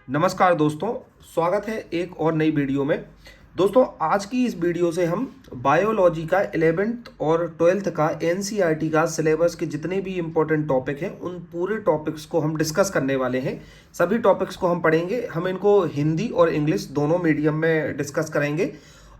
नमस्कार दोस्तों, स्वागत है एक और नई वीडियो में। दोस्तों, आज की इस वीडियो से हम बायोलॉजी का 11th और 12th का एनसीईआरटी का सिलेबस के जितने भी इम्पोर्टेंट टॉपिक हैं उन पूरे टॉपिक्स को हम डिस्कस करने वाले हैं। सभी टॉपिक्स को हम पढ़ेंगे। हम इनको हिंदी और इंग्लिश दोनों मीडियम में डिस्कस करेंगे।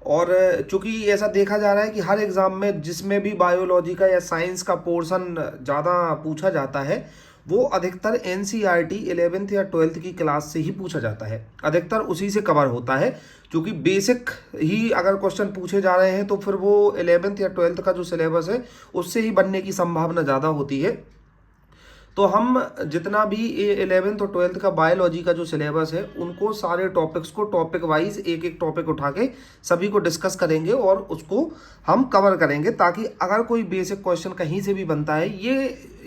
और चूंकि ऐसा देखा जा रहा है कि हर एग्ज़ाम में जिसमें भी बायोलॉजी का या साइंस का पोर्शन ज़्यादा पूछा जाता है वो अधिकतर एनसीईआरटी 11th या 12th की क्लास से ही पूछा जाता है, अधिकतर उसी से कवर होता है। क्योंकि बेसिक ही अगर क्वेश्चन पूछे जा रहे हैं तो फिर वो 11th या 12th का जो सिलेबस है उससे ही बनने की संभावना ज़्यादा होती है। तो हम जितना भी ये 11th और 12th का बायोलॉजी का जो सिलेबस है उनको सारे टॉपिक्स को टॉपिक वाइज एक एक टॉपिक उठा के सभी को डिस्कस करेंगे और उसको हम कवर करेंगे, ताकि अगर कोई बेसिक क्वेश्चन कहीं से भी बनता है,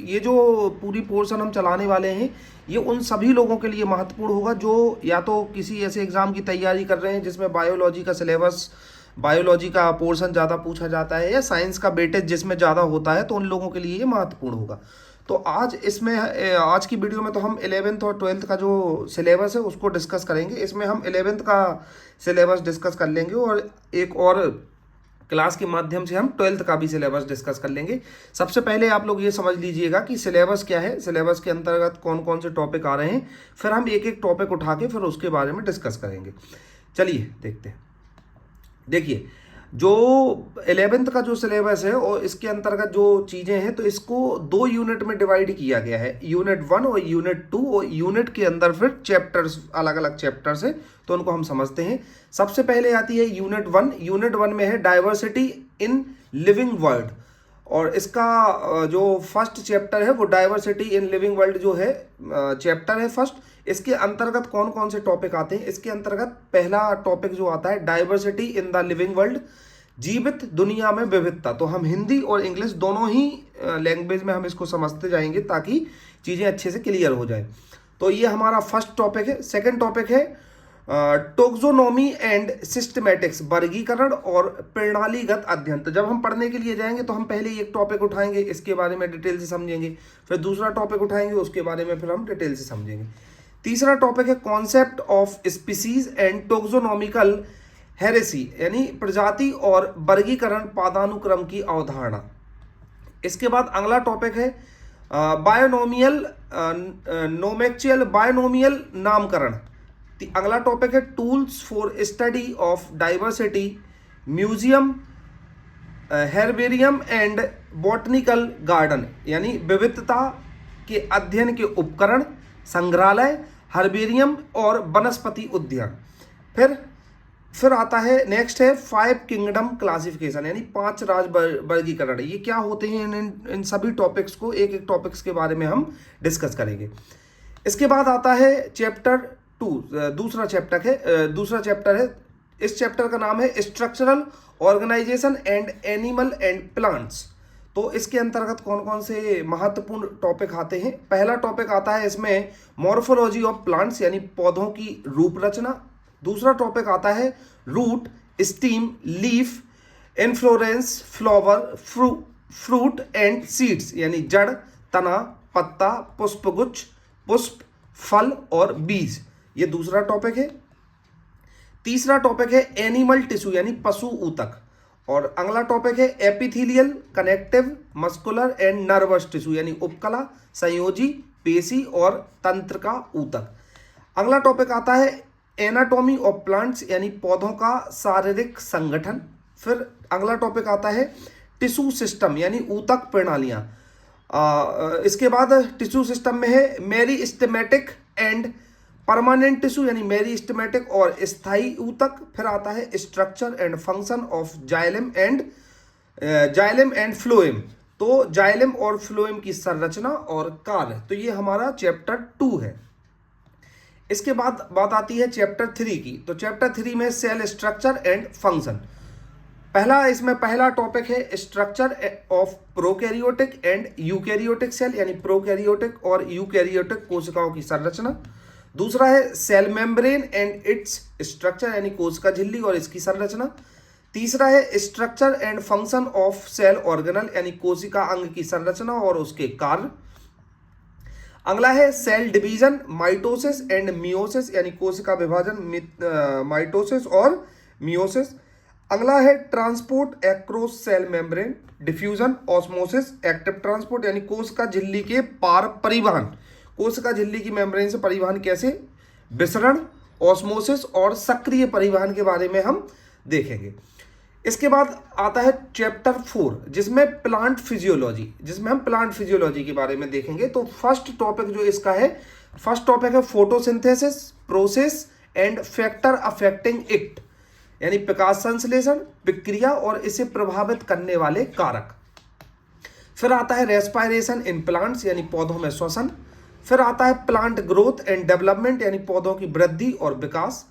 ये जो पूरी पोर्शन हम चलाने वाले हैं ये उन सभी लोगों के लिए महत्वपूर्ण होगा जो या तो किसी ऐसे एग्ज़ाम की तैयारी कर रहे हैं जिसमें बायोलॉजी का सिलेबस, बायोलॉजी का पोर्शन ज़्यादा पूछा जाता है, या साइंस का वेटेज जिसमें ज़्यादा होता है, तो उन लोगों के लिए ये महत्वपूर्ण होगा। तो आज की वीडियो में तो हम 11th और 12th का जो सिलेबस है उसको डिस्कस करेंगे। इसमें हम 11th का सिलेबस डिस्कस कर लेंगे और एक और क्लास के माध्यम से हम 12th का भी सिलेबस डिस्कस कर लेंगे। सबसे पहले आप लोग ये समझ लीजिएगा कि सिलेबस क्या है, सिलेबस के अंतर्गत कौन कौन से टॉपिक आ रहे हैं, फिर हम एक एक टॉपिक उठा के फिर उसके बारे में डिस्कस करेंगे। चलिए देखते हैं। देखिए, जो 11th का जो सिलेबस है और इसके अंतर्गत जो चीज़ें हैं तो इसको 2 यूनिट में डिवाइड किया गया है, यूनिट 1 और यूनिट 2। और यूनिट के अंदर फिर चैप्टर्स, अलग अलग चैप्टर्स हैं, तो उनको हम समझते हैं। सबसे पहले आती है यूनिट 1। यूनिट 1 में है डाइवर्सिटी इन लिविंग वर्ल्ड, और इसका जो फर्स्ट चैप्टर है वो डाइवर्सिटी इन लिविंग वर्ल्ड जो है चैप्टर है फर्स्ट। इसके अंतर्गत कौन कौन से टॉपिक आते हैं? इसके अंतर्गत पहला टॉपिक जो आता है diversity in the living world, जीवित दुनिया में विविधता। तो हम हिंदी और इंग्लिश दोनों ही लैंग्वेज में हम इसको समझते जाएंगे ताकि चीज़ें अच्छे से क्लियर हो जाए। तो ये हमारा फर्स्ट टॉपिक है। सेकंड टॉपिक है टोक्सोनोमी एंड सिस्टमैटिक्स, वर्गीकरण और प्रणालीगत अध्ययन। तो जब हम पढ़ने के लिए जाएंगे तो हम पहले एक टॉपिक उठाएंगे, इसके बारे में डिटेल से समझेंगे, फिर दूसरा टॉपिक उठाएंगे, उसके बारे में फिर हम डिटेल से समझेंगे। तीसरा टॉपिक है concept of species and taxonomical hierarchy, यानी प्रजाति और वर्गीकरण पदानुक्रम की अवधारणा। इसके बाद अगला टॉपिक है बायोनोमियल नोमेक्चुअल बायोनोमियल नामकरण। अगला टॉपिक है tools for study of diversity, museum, herbarium and botanical garden, यानी विविधता के अध्ययन के उपकरण, संग्रहालय, हर्बेरियम और वनस्पति उद्यान। फिर आता है नेक्स्ट है 5 किंगडम क्लासिफिकेशन, यानी 5 राज वर्गीकरण। ये क्या होते हैं, इन सभी टॉपिक्स को एक एक टॉपिक्स के बारे में हम डिस्कस करेंगे। इसके बाद आता है चैप्टर 2, दूसरा चैप्टर है। इस चैप्टर का नाम है structural organisation and animal and plants. तो इसके अंतर्गत कौन कौन से महत्वपूर्ण टॉपिक आते हैं? पहला टॉपिक आता है इसमें मॉर्फोलॉजी ऑफ प्लांट्स, यानी पौधों की रूप रचना। दूसरा टॉपिक आता है root, stem, leaf, inflorescence, flower, fruit and seeds, यानी जड़, तना, पत्ता, पुष्पगुच्छ, पुष्प, फल और बीज। ये दूसरा टॉपिक है। तीसरा टॉपिक है एनिमल टिश्यू, यानी पशु ऊतक। और अगला टॉपिक है epithelial, connective, muscular and nervous tissue, यानी उपकला, संयोजी, पेशी और तंत्र का ऊतक। अगला टॉपिक आता है एनाटॉमी ऑफ प्लांट्स, यानी पौधों का शारीरिक संगठन। फिर अगला टॉपिक आता है टिश्यू सिस्टम, यानी ऊतक प्रणालियां। इसके बाद टिश्यू सिस्टम में है मेरिस्टेमेटिक एंड परमानेंट टिश्यू, यानी मेरिस्टेमेटिक और स्थायी ऊतक। फिर आता है structure and function of xylem and phloem, तो जाइलम और फ्लोएम की संरचना और कार्य। तो ये हमारा चैप्टर 2 है। इसके बाद बात आती है चैप्टर 3 की। तो चैप्टर 3 में सेल स्ट्रक्चर एंड फंक्शन। इसमें पहला टॉपिक है structure of prokaryotic and eukaryotic cell, यानी प्रोकैरियोटिक और यूकैरियोटिक कोशिकाओं की संरचना। दूसरा है cell membrane and its structure, यानी कोशिका झिल्ली और इसकी संरचना। तीसरा है structure and function of cell organelle, यानी कोशिका अंग की संरचना और उसके कार्य। अगला है cell division, mitosis and meiosis, यानी कोशिका विभाजन, माइटोसिस और मियोसिस। अगला है transport across cell membrane, diffusion, osmosis, active transport, यानी कोशिका झिल्ली के पार परिवहन, कोशिका झिल्ली की मेम्ब्रेन से परिवहन कैसे, विसरण, ऑस्मोसिस और सक्रिय परिवहन के बारे में हम देखेंगे। इसके बाद आता है चैप्टर 4 जिसमें प्लांट फिजियोलॉजी, जिसमें हम प्लांट फिजियोलॉजी के बारे में देखेंगे। तो फर्स्ट टॉपिक जो इसका है, फर्स्ट टॉपिक है photosynthesis process and factor affecting it, यानी प्रकाश संश्लेषण प्रक्रिया और इसे प्रभावित करने वाले कारक। फिर आता है रेस्पायरेशन इन प्लांट्स, यानी पौधों में श्वसन। फिर आता है प्लांट ग्रोथ एंड डेवलपमेंट, यानी पौधों की वृद्धि और विकास।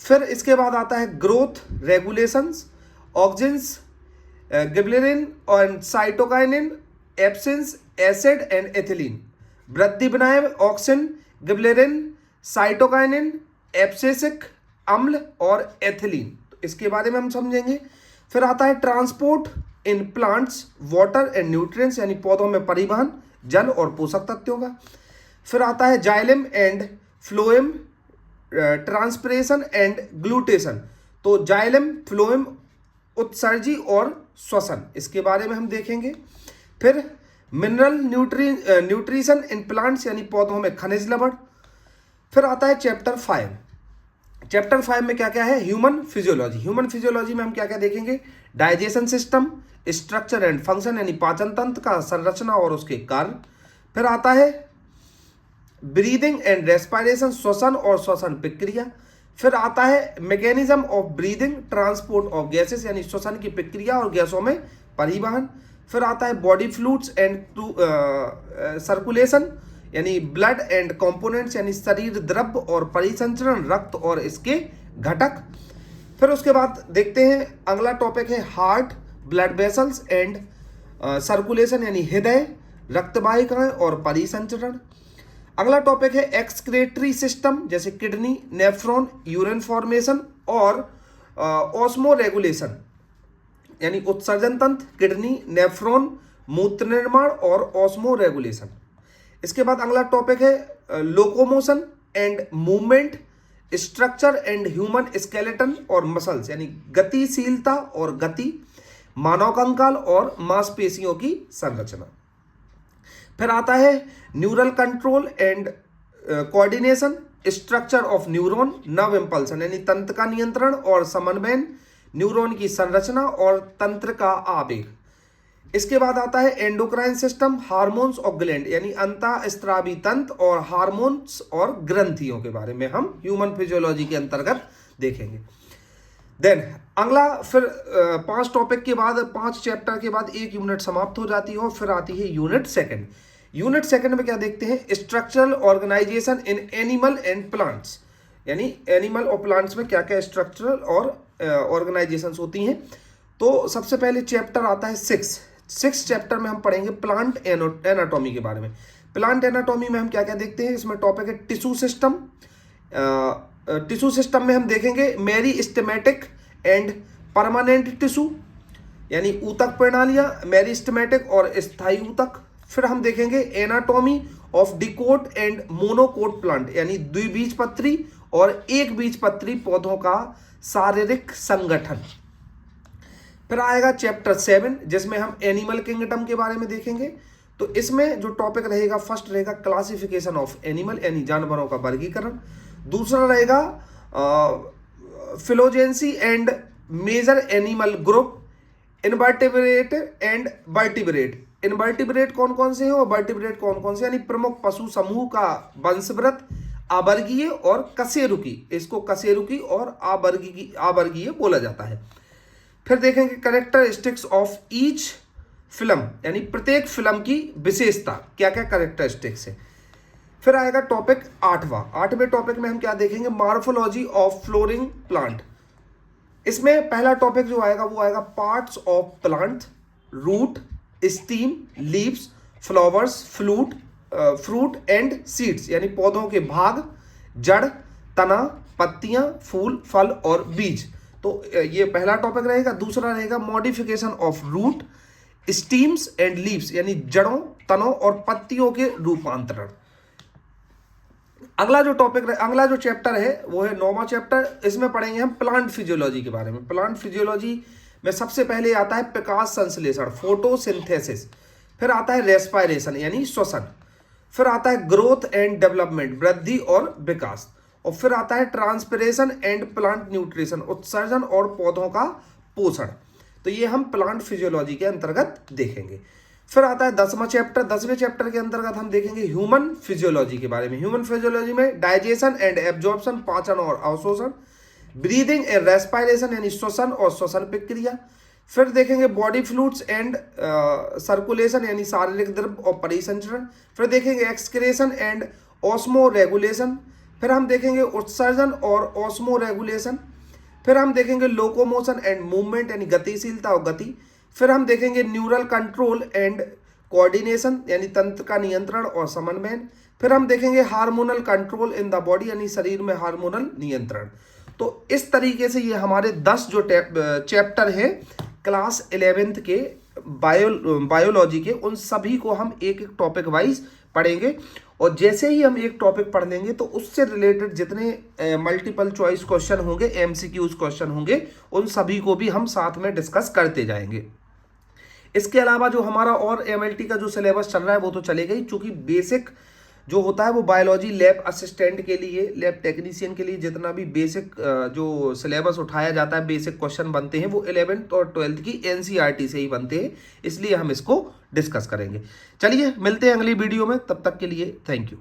फिर इसके बाद आता है growth regulations, auxins, gibberellin and cytokinin, abscisic, acid and ethylene, वृद्धि विनायक, ऑक्सिन, गिबरेलिन, साइटोकाइनिन, एब्सिसिक अम्ल और एथिलीन, तो इसके बारे में हम समझेंगे। फिर आता है transport in plants, water and nutrients, यानी पौधों में परिवहन जल और पोषक तत्वों का। फिर आता है xylem and phloem, transpiration and guttation, तो जाइलम फ्लोएम उत्सर्जी और श्वसन, इसके बारे में हम देखेंगे। फिर मिनरल न्यूट्रिशन इन प्लांट्स, यानी पौधों में खनिज लवण। फिर आता है चैप्टर 5, चैप्टर 5 में क्या क्या है, ह्यूमन फिजियोलॉजी। ह्यूमन फिजियोलॉजी में हम क्या क्या देखेंगे, digestion system, structure and function, यानी पाचन तंत्र का संरचना और उसके कार्य। फिर आता है ब्रीदिंग एंड रेस्पायरेशन, श्वसन और श्वसन प्रक्रिया। फिर आता है mechanism of breathing, transport of gases, यानी श्वसन की प्रक्रिया और गैसों में परिवहन। फिर आता है बॉडी फ्लूइड्स एंड सर्कुलेशन, यानी ब्लड एंड कंपोनेंट्स, यानी शरीर द्रव्य और परिसंचरण, रक्त और इसके घटक। फिर उसके बाद देखते हैं अगला टॉपिक है heart, blood vessels and circulation, यानी हृदय, रक्तवाहिकाएं और परिसंचरण। अगला टॉपिक है एक्सक्रेटरी सिस्टम, जैसे किडनी, नेफ्रॉन, यूरिन फॉर्मेशन और ऑस्मो रेगुलेशन, यानी उत्सर्जन तंत्र, किडनी, नेफ्रॉन, मूत्र निर्माण और ऑस्मो रेगुलेशन। इसके बाद अगला टॉपिक है locomotion and movement, structure and human skeleton और मसल्स, यानी गतिशीलता और गति, मानव कंकाल और मांसपेशियों की संरचना। फिर आता है neural control and coordination, structure of neuron, nerve impulsion, यानी तंत्र का नियंत्रण और समन्वयन, न्यूरॉन की संरचना और तंत्र का आवेग। इसके बाद आता है एंडोक्राइन सिस्टम, हार्मोन्स और ग्लैंड, यानी अंतःस्रावी तंत्र और हार्मोन्स और ग्रंथियों के बारे में हम ह्यूमन फिजियोलॉजी के अंतर्गत देखेंगे। देन अगला फिर 5 टॉपिक के बाद, 5 चैप्टर के बाद एक यूनिट समाप्त हो जाती है और फिर आती है यूनिट सेकंड। यूनिट सेकंड में क्या देखते हैं, structural organisation in animal and plants, यानी एनिमल और प्लांट्स में क्या क्या स्ट्रक्चरल और ऑर्गेनाइजेशंस होती हैं। तो सबसे पहले चैप्टर आता है 6 चैप्टर में हम पढ़ेंगे प्लांट एनाटॉमी के बारे में। प्लांट एनाटॉमी में हम क्या क्या देखते हैं, इसमें टॉपिक है टिश्यू सिस्टम। टिश्यू सिस्टम में हम देखेंगे मेरिस्टेमेटिक एंड परमानेंट टिश्यू, यानी ऊतक प्रणालियां, मेरिस्टेमेटिक और स्थायी ऊतक। फिर हम देखेंगे anatomy of डिकोट and monocot plant, यानी द्विबीजपत्री और एक बीजपत्री पौधों का शारीरिक संगठन। फिर आएगा चैप्टर 7 जिसमें हम एनिमल किंगडम के बारे में देखेंगे। तो इसमें जो टॉपिक रहेगा, फर्स्ट रहेगा क्लासिफिकेशन ऑफ एनिमल, यानी जानवरों का वर्गीकरण। दूसरा रहेगा phylogeny and major animal group, invertebrate and vertebrate. Invertebrate कौन कौन से हैं और वर्टिब्रेट कौन कौन से, यानी प्रमुख पशु समूह का वंशवृत्त, आवर्गीय और कशेरुकी, इसको कशेरुकी और आवर्गीय बोला जाता है। फिर देखेंगे कैरेक्टरिस्टिक्स ऑफ ईच फिल्म, यानी प्रत्येक फिल्म की विशेषता, क्या क्या कैरेक्टरिस्टिक्स है। फिर आएगा टॉपिक 8वें टॉपिक में हम क्या देखेंगे, मॉर्फोलॉजी ऑफ फ्लोरिंग प्लांट। इसमें पहला टॉपिक जो आएगा वो आएगा parts of plant, root, stem, leaves, flowers, fruit and seeds, यानी पौधों के भाग, जड़, तना, पत्तियां, फूल, फल और बीज। तो ये पहला टॉपिक रहेगा। दूसरा रहेगा modification of root, stems and leaves, यानी जड़ों, तनों और पत्तियों के रूपांतरण। अगला जो चैप्टर है वो है 9वां चैप्टर। इसमें पढ़ेंगे हम प्लांट फिजियोलॉजी के बारे में। प्लांट फिजियोलॉजी में सबसे पहले आता है प्रकाश संश्लेषण, फोटोसिंथेसिस। फिर आता है रेस्पायरेशन यानी श्वसन। फिर आता है ग्रोथ एंड डेवलपमेंट, वृद्धि और विकास। और फिर आता है ट्रांसपिरेशन एंड प्लांट न्यूट्रिशन, उत्सर्जन और पौधों का पोषण। तो ये हम प्लांट फिजियोलॉजी के अंतर्गत देखेंगे। फिर आता है 10वां चैप्टर। 10वें चैप्टर के अंतर्गत हम देखेंगे ह्यूमन फिजियोलॉजी के बारे में। ह्यूमन फिजियोलॉजी में डाइजेशन एंड एब्जॉर्प्शन, पाचन और अवशोषण, ब्रीदिंग एंड रेस्पायरेशन यानी श्वसन और श्वसन प्रक्रिया। फिर देखेंगे बॉडी फ्लूइड्स एंड सर्कुलेशन यानी शारीरिक द्रव और परिसंचरण। फिर देखेंगे एक्सक्रेशन एंड ऑस्मो रेगुलेशन। फिर हम देखेंगे उत्सर्जन और ऑस्मो रेगुलेशन। फिर हम देखेंगे लोकोमोशन एंड मूवमेंट यानी गतिशीलता और गति। फिर हम देखेंगे न्यूरल कंट्रोल एंड कोऑर्डिनेशन यानी तंत्र का नियंत्रण और समन्वय। फिर हम देखेंगे hormonal control in the body यानी शरीर में हार्मोनल नियंत्रण। तो इस तरीके से ये हमारे 10 जो चैप्टर हैं क्लास 11th के बायोलॉजी के, उन सभी को हम एक एक टॉपिक वाइज पढ़ेंगे। और जैसे ही हम एक टॉपिक पढ़ लेंगे तो उससे रिलेटेड जितने मल्टीपल चॉइस क्वेश्चन होंगे, एमसीक्यूज क्वेश्चन होंगे, उन सभी को भी हम साथ में डिस्कस करते जाएंगे। इसके अलावा जो हमारा और एमएलटी का जो सिलेबस चल रहा है वो तो चलेगा ही, चूंकि बेसिक जो होता है वो बायोलॉजी लैब असिस्टेंट के लिए, लैब टेक्नीशियन के लिए जितना भी बेसिक जो सिलेबस उठाया जाता है, बेसिक क्वेश्चन बनते हैं, वो 11th और 12th की एनसीईआरटी से ही बनते हैं। इसलिए हम इसको डिस्कस करेंगे। चलिए मिलते हैं अगली वीडियो में, तब तक के लिए थैंक यू।